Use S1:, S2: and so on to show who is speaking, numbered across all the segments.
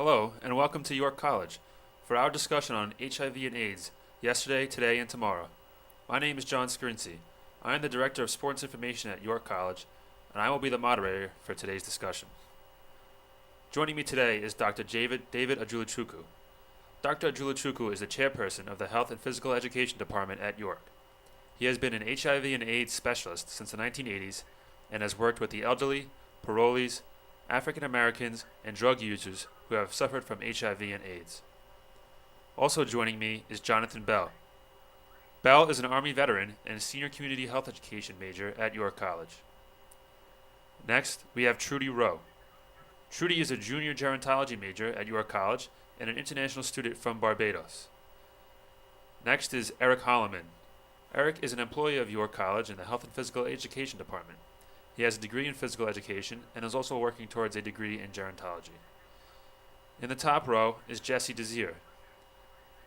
S1: Hello, and welcome to York College for our discussion on HIV and AIDS yesterday, today, and tomorrow. My name is John Scrinsey. I am the Director of Sports Information at York College, and I will be the moderator for today's discussion. Joining me today is Dr. David Ajuluchukwu. Dr. Ajuluchukwu is the chairperson of the Health and Physical Education Department at York. He has been an HIV and AIDS specialist since the 1980s and has worked with the elderly, parolees, African Americans, and drug users who have suffered from HIV and AIDS. Also joining me is Jonathan Bell. Bell is an Army veteran and senior community health education major at York College. Next, we have Trudy Rowe. Trudy is a junior gerontology major at York College and an international student from Barbados. Next is Eric Holloman. Eric is an employee of York College in the Health and Physical Education Department. He has a degree in physical education and is also working towards a degree in gerontology. In the top row is Jesse Desir.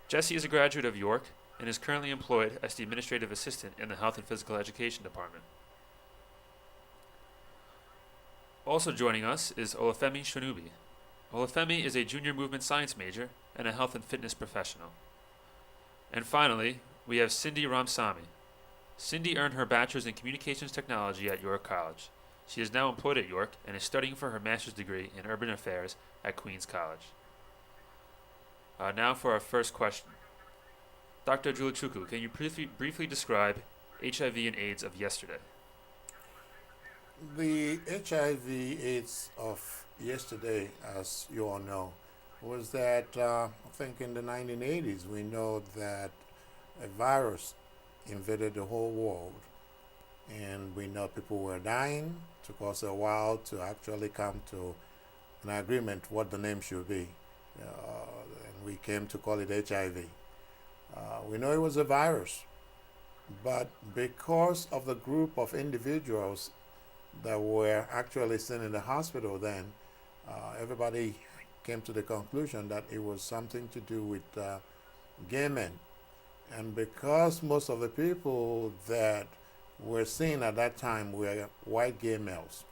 S1: Jesse is a graduate of York and is currently employed as the administrative assistant in the Health and Physical Education Department. Also joining us is Olufemi Shonubi. Olufemi is a junior movement science major and a health and fitness professional. And finally, we have Cindy Ramsamy. Cindy earned her bachelor's in communications technology at York College. She is now employed at York and is studying for her master's degree in urban affairs at Queens College. Now for our first question. Dr. Ajuluchukwu, can you briefly describe HIV and AIDS of yesterday?
S2: The HIV/AIDS of yesterday, as you all know, was that I think in the 1980s we know that a virus invaded the whole world, and we know people were dying. It took us a while to actually come to an agreement what the name should be, and we came to call it HIV. We know it was a virus, but because of the group of individuals that were actually sent in the hospital then, everybody came to the conclusion that it was something to do with gay men. And because most of the people that were seen at that time were white gay males,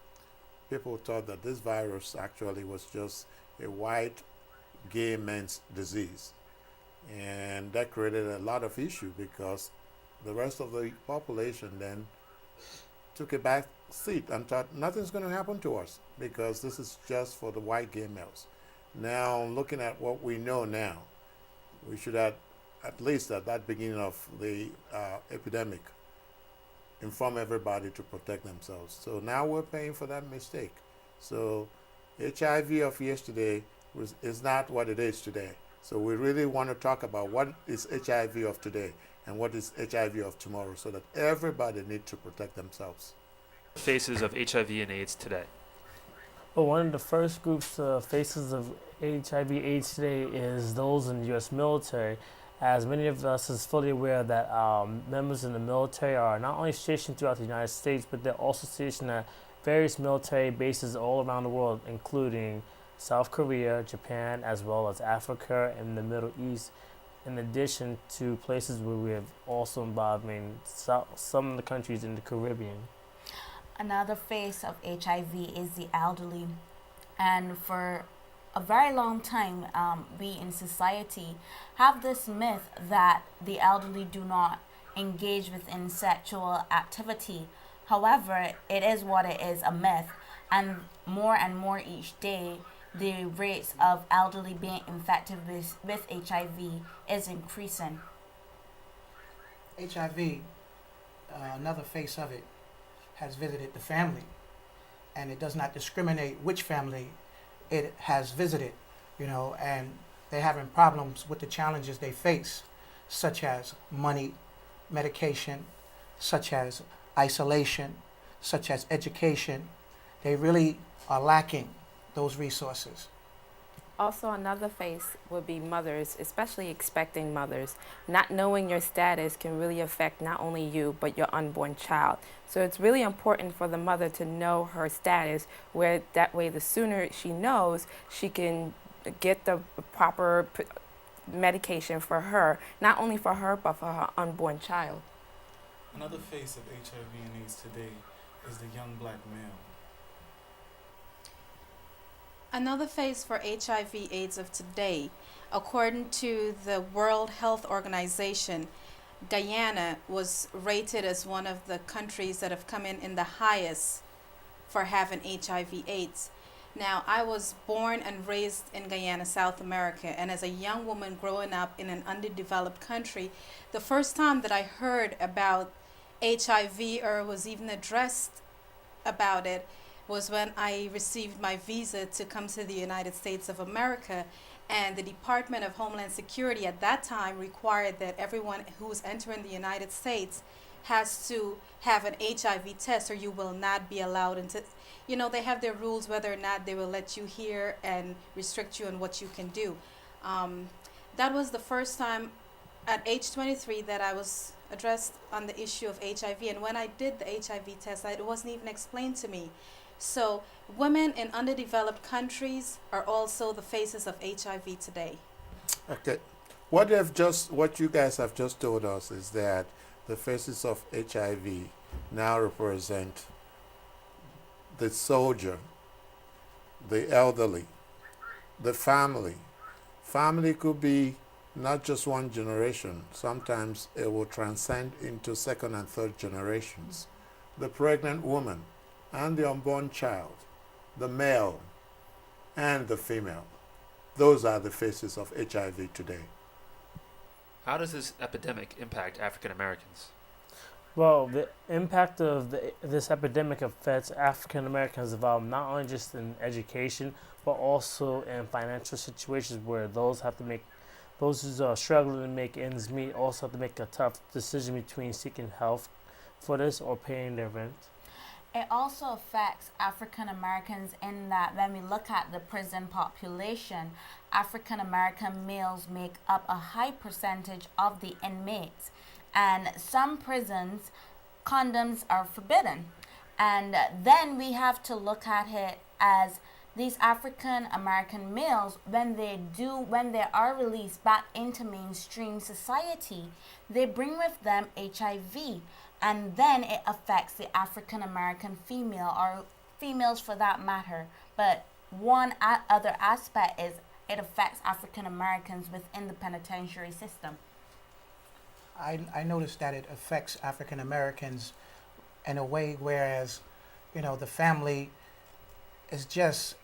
S2: people thought that this virus actually was just a white gay man's disease. And that created a lot of issue because the rest of the population then took a back seat and thought nothing's going to happen to us because this is just for the white gay males. Now, looking at what we know now, we should have, at least at that beginning of the epidemic, inform everybody to protect themselves. So now we're paying for that mistake. So HIV of yesterday is not what it is today. So we really want to talk about what is HIV of today and what is HIV of tomorrow so that everybody needs to protect themselves.
S1: Faces of HIV and AIDS today.
S3: Well, one of the first groups faces of HIV/AIDS today is those in the U.S. military, as many of us is fully aware that members in the military are not only stationed throughout the United States, but they're also stationed at various military bases all around the world, including South Korea, Japan, as well as Africa and the Middle East, in addition to places where we have also involved in some of the countries in the Caribbean.
S4: Another face of HIV is the elderly. And for a very long time, we in society have this myth that the elderly do not engage within sexual activity. However, it is what it is, a myth. And more each day, the rates of elderly being infected with HIV is increasing.
S5: HIV, another face of it, has visited the family, and it does not discriminate which family it has visited, and they're having problems with the challenges they face, such as money, medication, such as isolation, such as education. They really are lacking those resources.
S6: Also, another face would be mothers, especially expecting mothers. Not knowing your status can really affect not only you, but your unborn child. So it's really important for the mother to know her status, where that way the sooner she knows, she can get the proper medication for her, not only for her, but for her unborn child.
S7: Another face of HIV and AIDS today is the young black male.
S8: Another phase for HIV/AIDS of today, according to the World Health Organization, Guyana was rated as one of the countries that have come in the highest for having HIV/AIDS. Now, I was born and raised in Guyana, South America, and as a young woman growing up in an underdeveloped country, the first time that I heard about HIV or was even addressed about it was when I received my visa to come to the United States of America. And the Department of Homeland Security at that time required that everyone who was entering the United States has to have an HIV test or you will not be allowed into, they have their rules whether or not they will let you here and restrict you on what you can do. That was the first time at age 23 that I was addressed on the issue of HIV. And when I did the HIV test, it wasn't even explained to me. So women in underdeveloped countries are also the faces of HIV today.
S2: Okay. What you guys have just told us is that the faces of HIV now represent the soldier, the elderly, the family. Family could be not just one generation. Sometimes it will transcend into second and third generations. The pregnant woman and the unborn child, the male and the female. Those are the faces of HIV today.
S1: How does this epidemic impact African Americans?
S3: Well, the impact of this epidemic affects African Americans not only just in education, but also in financial situations where those who are struggling to make ends meet also have to make a tough decision between seeking health for this or paying their rent.
S4: It also affects African Americans in that when we look at the prison population, African American males make up a high percentage of the inmates. And some prisons, condoms are forbidden. And then we have to look at it as these African American males, when they are released back into mainstream society, they bring with them HIV. And then it affects the African American female, or females for that matter. But one other aspect is it affects African Americans within the penitentiary system.
S5: I noticed that it affects African Americans in a way whereas, the family is just,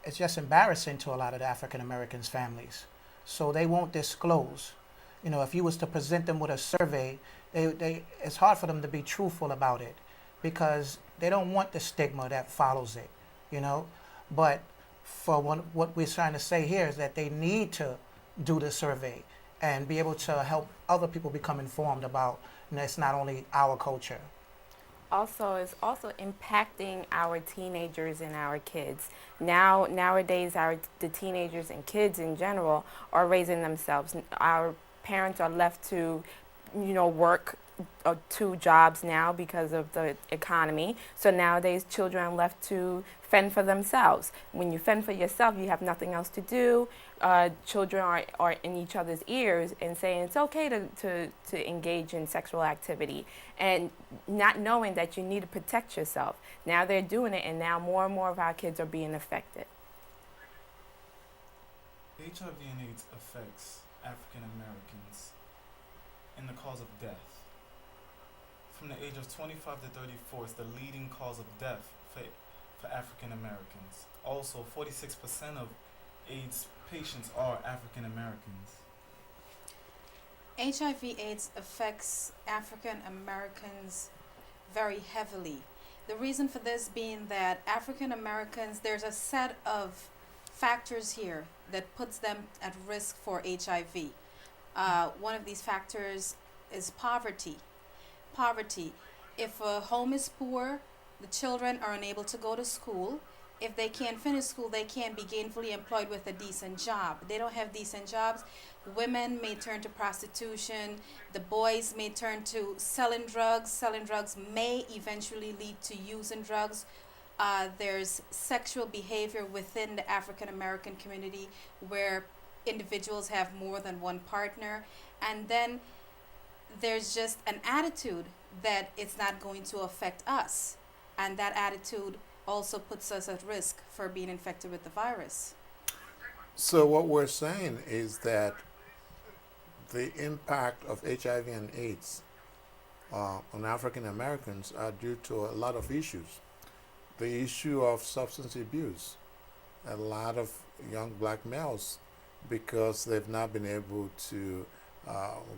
S5: it's just embarrassing to a lot of the African Americans' families. So they won't disclose. If you was to present them with a survey, it's hard for them to be truthful about it because they don't want the stigma that follows it, But for what we're trying to say here is that they need to do the survey and be able to help other people become informed about, it's not only our culture.
S6: Also, it's also impacting our teenagers and our kids. Nowadays, the teenagers and kids in general are raising themselves. Our parents are left to, work 2 jobs now because of the economy. So nowadays, children are left to fend for themselves. When you fend for yourself, you have nothing else to do. Children are in each other's ears and saying it's okay to engage in sexual activity and not knowing that you need to protect yourself. Now they're doing it, and now more and more of our kids are being affected.
S7: HIV and AIDS affects African Americans in the cause of death. From the age of 25 to 34 is the leading cause of death for African Americans. Also, 46% of AIDS patients are African Americans.
S8: HIV/AIDS affects African Americans very heavily. The reason for this being that African Americans, there's a set of factors here that puts them at risk for HIV. One of these factors is poverty. If a home is poor, the children are unable to go to school. If they can't finish school, they can't be gainfully employed with a decent job. They don't have decent jobs. Women may turn to prostitution. The boys may turn to selling drugs. Selling drugs may eventually lead to using drugs. There's sexual behavior within the African American community where individuals have more than one partner. And then there's just an attitude that it's not going to affect us. And that attitude also puts us at risk for being infected with the virus.
S2: So what we're saying is that the impact of HIV and AIDS on African Americans are due to a lot of issues. The issue of substance abuse. A lot of young black males, because they've not been able to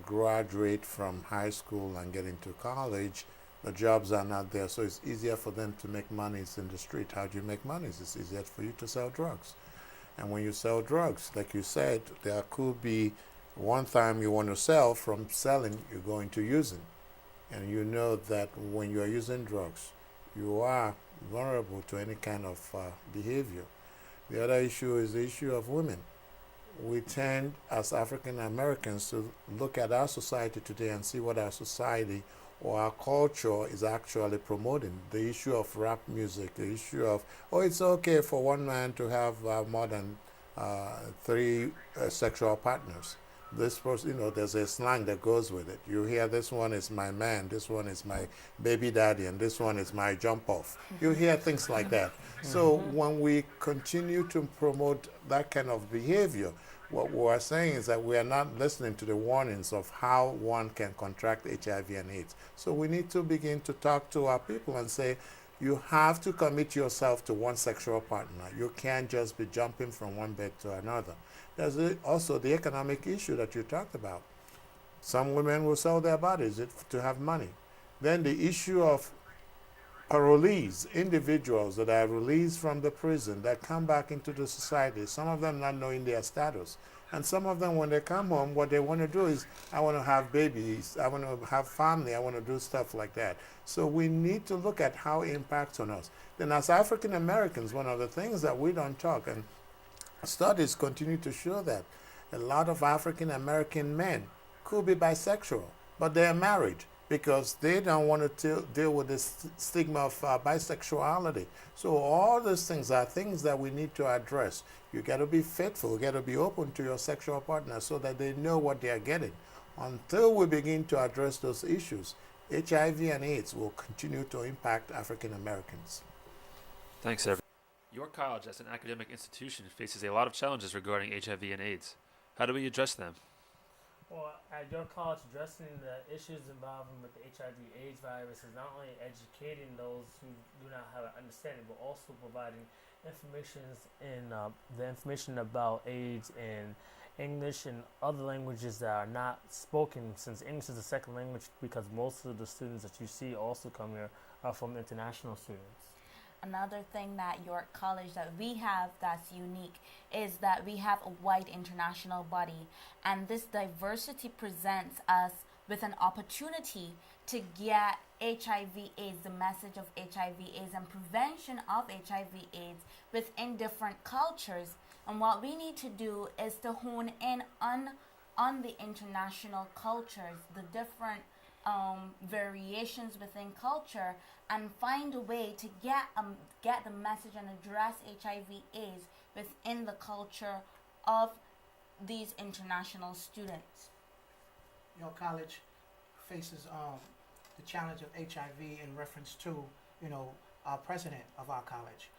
S2: graduate from high school and get into college, the jobs are not there, so it's easier for them to make monies in the street. How do you make monies? It's easier for you to sell drugs. And when you sell drugs, like you said, there could be one time you want to sell, from selling, you're going to using. And you know that when you are using drugs, you are vulnerable to any kind of behavior. The other issue is the issue of women. We tend, as African Americans, to look at our society today and see what our society or our culture is actually promoting. The issue of rap music, the issue of, oh, it's okay for one man to have more than 3 sexual partners. This person, there's a slang that goes with it. You hear, this one is my man, this one is my baby daddy, and this one is my jump off. You hear things like that. So when we continue to promote that kind of behavior, what we are saying is that we are not listening to the warnings of how one can contract HIV and AIDS. So we need to begin to talk to our people and say, you have to commit yourself to one sexual partner. You can't just be jumping from one bed to another. There's also the economic issue that you talked about. Some women will sell their bodies to have money. Then the issue of parolees, individuals that are released from the prison that come back into the society, some of them not knowing their status. And some of them, when they come home, what they want to do is, I want to have babies, I want to have family, I want to do stuff like that. So we need to look at how it impacts on us. Then as African Americans, one of the things that we don't talk, and studies continue to show that a lot of African American men could be bisexual, but they are married because they don't want to deal with the stigma of bisexuality. So all those things are things that we need to address. You got to be faithful, you got to be open to your sexual partner so that they know what they are getting. Until we begin to address those issues, HIV and AIDS will continue to impact African Americans.
S1: Thanks, everyone. York College, as an academic institution, faces a lot of challenges regarding HIV and AIDS. How do we address them?
S3: Well, at your college, addressing the issues involving with the HIV/AIDS virus is not only educating those who do not have an understanding, but also providing the information about AIDS in English and other languages that are not spoken, since English is a second language, because most of the students that you see also come here are from international students.
S4: Another thing that York College that we have that's unique is that we have a wide international body, and this diversity presents us with an opportunity to get HIV/AIDS, the message of HIV/AIDS and prevention of HIV/AIDS within different cultures. And what we need to do is to hone in on the international cultures, the different variations within culture, and find a way to get the message and address HIV/AIDS within the culture of these international students.
S5: Your college faces the challenge of HIV in reference to, our president of our college,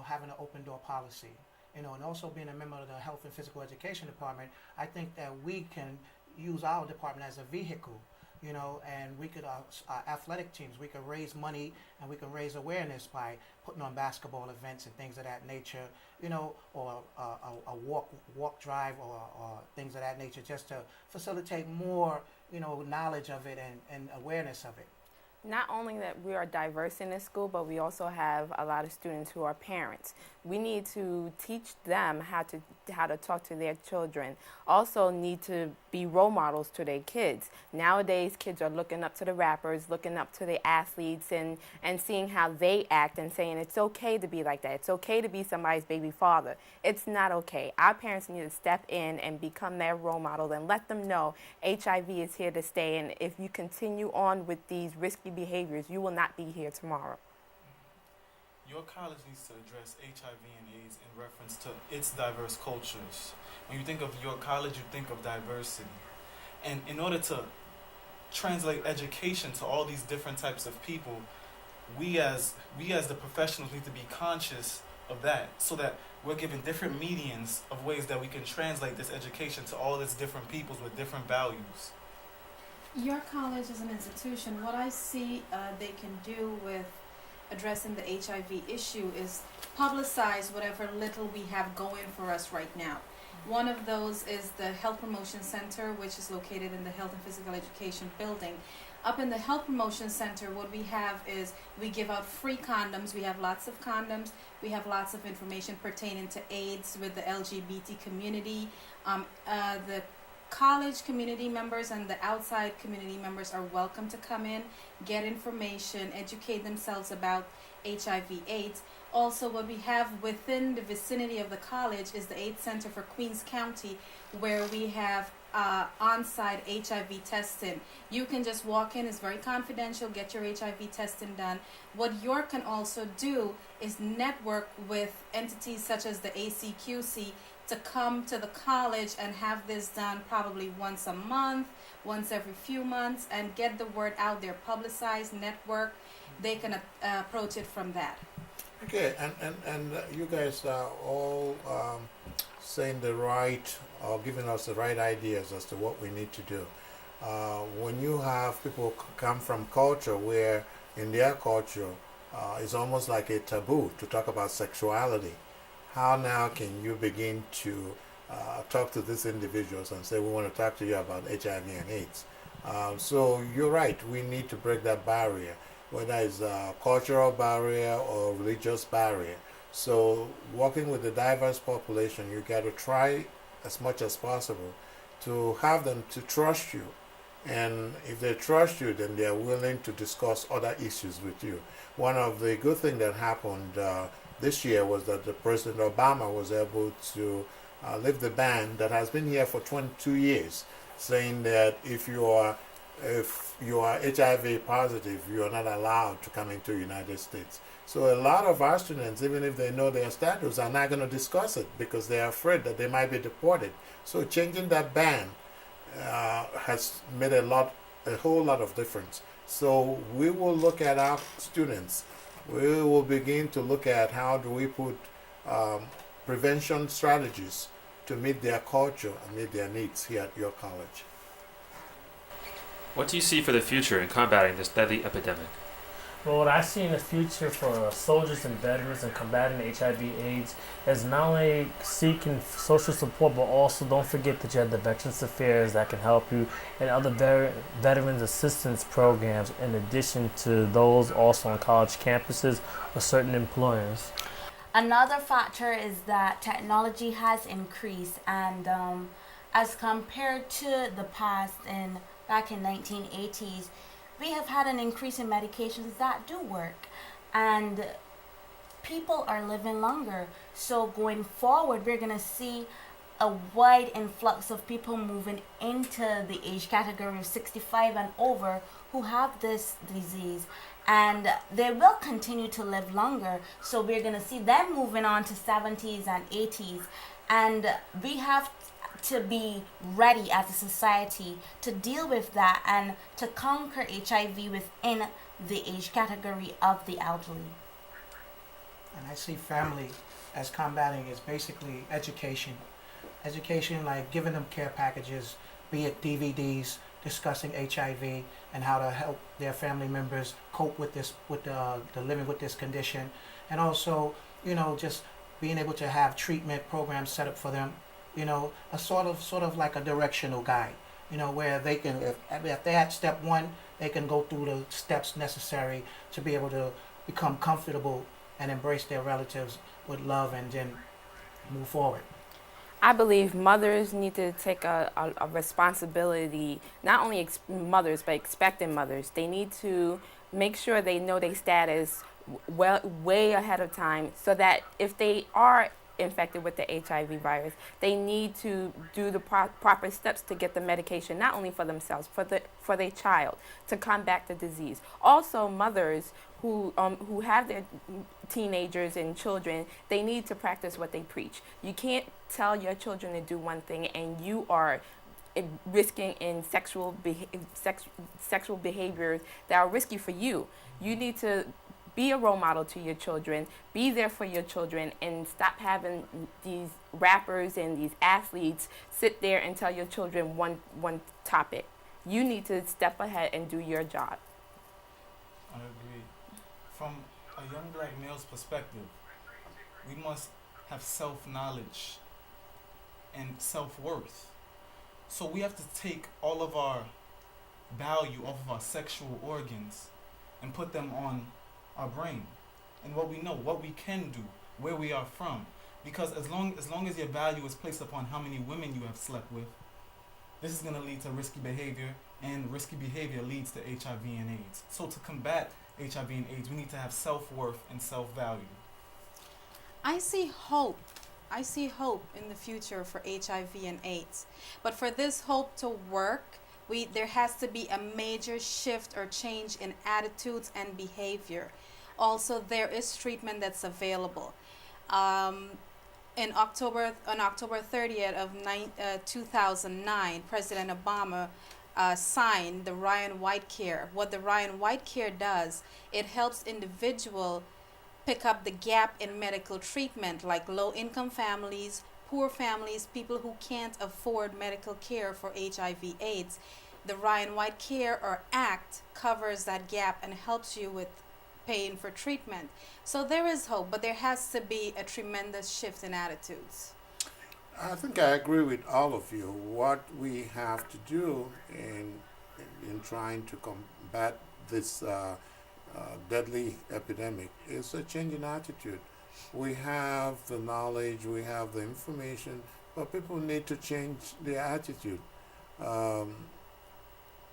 S5: having an open door policy, and also being a member of the Health and Physical Education Department. I think that we can use our department as a vehicle, and we could, our athletic teams, we could raise money and we can raise awareness by putting on basketball events and things of that nature, or a walk drive or things of that nature, just to facilitate more, knowledge of it and awareness of it.
S6: Not only that we are diverse in this school, but we also have a lot of students who are parents. We need to teach them how to talk to their children. Also need to be role models to their kids. Nowadays, kids are looking up to the rappers, looking up to the athletes, and seeing how they act and saying it's okay to be like that. It's okay to be somebody's baby father. It's not okay. Our parents need to step in and become their role model and let them know HIV is here to stay, and if you continue on with these risky behaviors, you will not be here tomorrow.
S7: Your college needs to address HIV and AIDS in reference to its diverse cultures. When you think of your college, you think of diversity. And in order to translate education to all these different types of people, we as the professionals need to be conscious of that, so that we're given different medians of ways that we can translate this education to all its different peoples with different values.
S8: Your college is an institution. What I see they can do with addressing the HIV issue is publicize whatever little we have going for us right now. One of those is the Health Promotion Center, which is located in the Health and Physical Education building. Up in the Health Promotion Center, what we have is we give out free condoms. We have lots of condoms. We have lots of information pertaining to AIDS with the LGBT community. The college community members and the outside community members are welcome to come in, get information, educate themselves about HIV/AIDS. Also, what we have within the vicinity of the college is the AIDS Center for Queens County, where we have on-site HIV testing. You can just walk in, it's very confidential, get your HIV testing done. What York can also do is network with entities such as the ACQC to come to the college and have this done probably once a month, once every few months, and get the word out there, publicize, network. They can approach it from that.
S2: Okay, and you guys are all saying the right, or giving us the right ideas as to what we need to do. When you have people come from culture where in their culture it's almost like a taboo to talk about sexuality, how now can you begin to talk to these individuals and say, we want to talk to you about HIV and AIDS? So you're right, we need to break that barrier, whether it's a cultural barrier or religious barrier. So working with the diverse population, you got to try as much as possible to have them to trust you. And if they trust you, then they're willing to discuss other issues with you. One of the good things that happened this year was that the President Obama was able to lift the ban that has been here for 22 years, saying that if you are HIV positive, you are not allowed to come into the United States. So a lot of our students, even if they know their status, are not going to discuss it because they are afraid that they might be deported. So changing that ban has made a whole lot of difference. So we will look at our students. We will begin to look at how do we put prevention strategies to meet their culture and meet their needs here at your college.
S1: What do you see for the future in combating this deadly epidemic?
S3: Well, what I see in the future for soldiers and veterans in combating HIV/AIDS is not only seeking social support, but also don't forget that you have the Veterans Affairs that can help you, and other veterans assistance programs in addition to those also on college campuses or certain employers.
S4: Another factor is that technology has increased, and as compared to the past back in 1980s, we have had an increase in medications that do work, and people are living longer. So going forward, we're going to see a wide influx of people moving into the age category of 65 and over who have this disease, and they will continue to live longer. So we're going to see them moving on to 70s and 80s, and we have to be ready as a society to deal with that and to conquer HIV within the age category of the elderly.
S5: And I see family as combating is basically education. Education, like giving them care packages, be it DVDs discussing HIV and how to help their family members cope with this, with the living with this condition, and also, just being able to have treatment programs set up for them. A sort of like a directional guide, where they can, if they had step one, they can go through the steps necessary to be able to become comfortable and embrace their relatives with love and then move forward.
S6: I believe mothers need to take a responsibility, not only mothers, but expectant mothers. They need to make sure they know their status way ahead of time, so that if they are infected with the HIV virus, they need to do the proper steps to get the medication, not only for themselves, for their child, to combat the disease. Also, mothers who have their teenagers and children, they need to practice what they preach. You can't tell your children to do one thing and you are risking in sexual behaviors that are risky for you. You need to be a role model to your children, be there for your children, and stop having these rappers and these athletes sit there and tell your children one topic. You need to step ahead and do your job.
S7: I agree. From a young black male's perspective, we must have self-knowledge and self-worth. So we have to take all of our value off of our sexual organs and put them on our brain and what we know, what we can do, where we are from. Because as long as your value is placed upon how many women you have slept with, this is going to lead to risky behavior, and risky behavior leads to HIV and AIDS. So to combat HIV and AIDS, we need to have self-worth and self-value.
S8: I see hope. I see hope in the future for HIV and AIDS. But for this hope to work, there has to be a major shift or change in attitudes and behavior. Also, there is treatment that's available. On October 30th of 2009, President Obama signed the Ryan White Care. What the Ryan White Care does, it helps individuals pick up the gap in medical treatment, like low-income families, poor families, people who can't afford medical care for HIV/AIDS. The Ryan White Care or Act covers that gap and helps you with paying for treatment. So there is hope, but there has to be a tremendous shift in attitudes.
S2: I think I agree with all of you. What we have to do in trying to combat this deadly epidemic is a change in attitude. We have the knowledge, we have the information, but people need to change their attitude.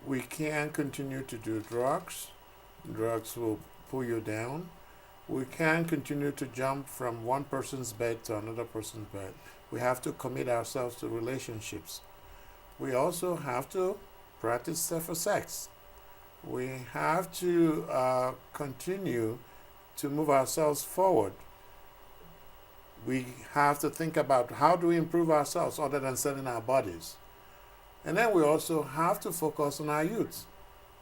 S2: We can't continue to do drugs. Drugs will pull you down. We can't continue to jump from one person's bed to another person's bed. We have to commit ourselves to relationships. We also have to practice safer sex. We have to continue to move ourselves forward. We have to think about how do we improve ourselves other than selling our bodies. And then we also have to focus on our youth.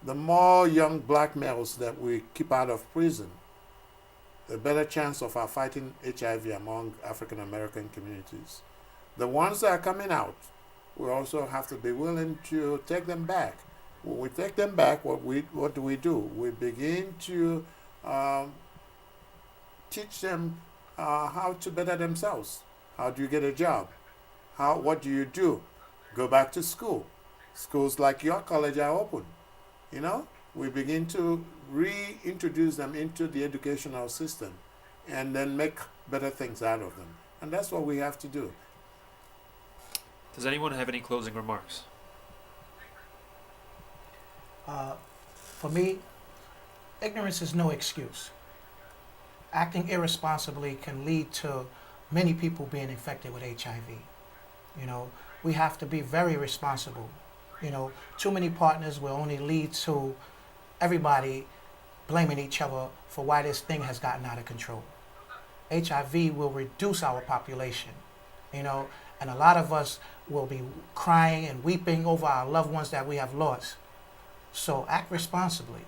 S2: The more young black males that we keep out of prison, the better chance of our fighting HIV among African American communities. The ones that are coming out, we also have to be willing to take them back. When we take them back, what do? We begin to teach them how to better themselves. How do you get a job? What do you do? Go back to school. Schools like your college are open. You know, we begin to reintroduce them into the educational system and then make better things out of them. And that's what we have to do.
S1: Does anyone have any closing remarks?
S5: For me, ignorance is no excuse. Acting irresponsibly can lead to many people being infected with HIV. You know, we have to be very responsible. You know, too many partners will only lead to everybody blaming each other for why this thing has gotten out of control. HIV will reduce our population, you know, and a lot of us will be crying and weeping over our loved ones that we have lost. So act responsibly.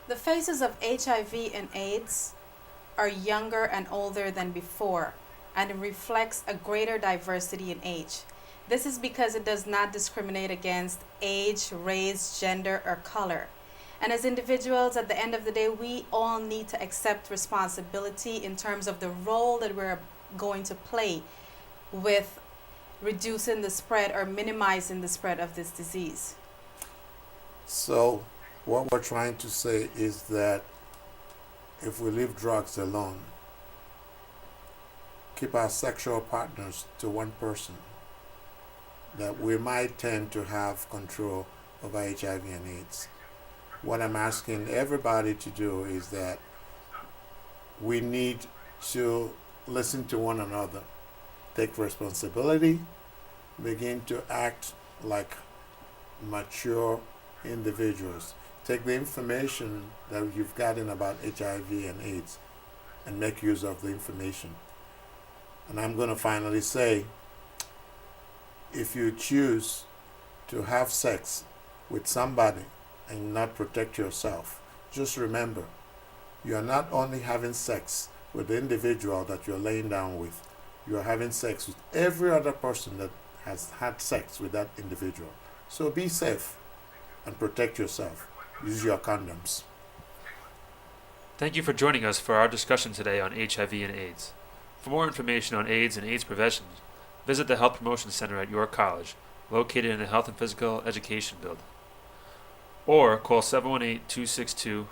S8: The faces of HIV and AIDS are younger and older than before, and it reflects a greater diversity in age. This is because it does not discriminate against age, race, gender, or color. And as individuals, at the end of the day, we all need to accept responsibility in terms of the role that we're going to play with reducing the spread or minimizing the spread of this disease.
S2: So what we're trying to say is that if we leave drugs alone, keep our sexual partners to one person, that we might tend to have control over HIV and AIDS. What I'm asking everybody to do is that we need to listen to one another, take responsibility, begin to act like mature individuals. Take the information that you've gotten about HIV and AIDS and make use of the information. And I'm going to finally say, if you choose to have sex with somebody and not protect yourself, just remember, you are not only having sex with the individual that you're laying down with, you are having sex with every other person that has had sex with that individual. So be safe and protect yourself. Use your condoms.
S1: Thank you for joining us for our discussion today on HIV and AIDS. For more information on AIDS and AIDS prevention, visit the Health Promotion Center at York College, located in the Health and Physical Education Building, or call 718-262-5205.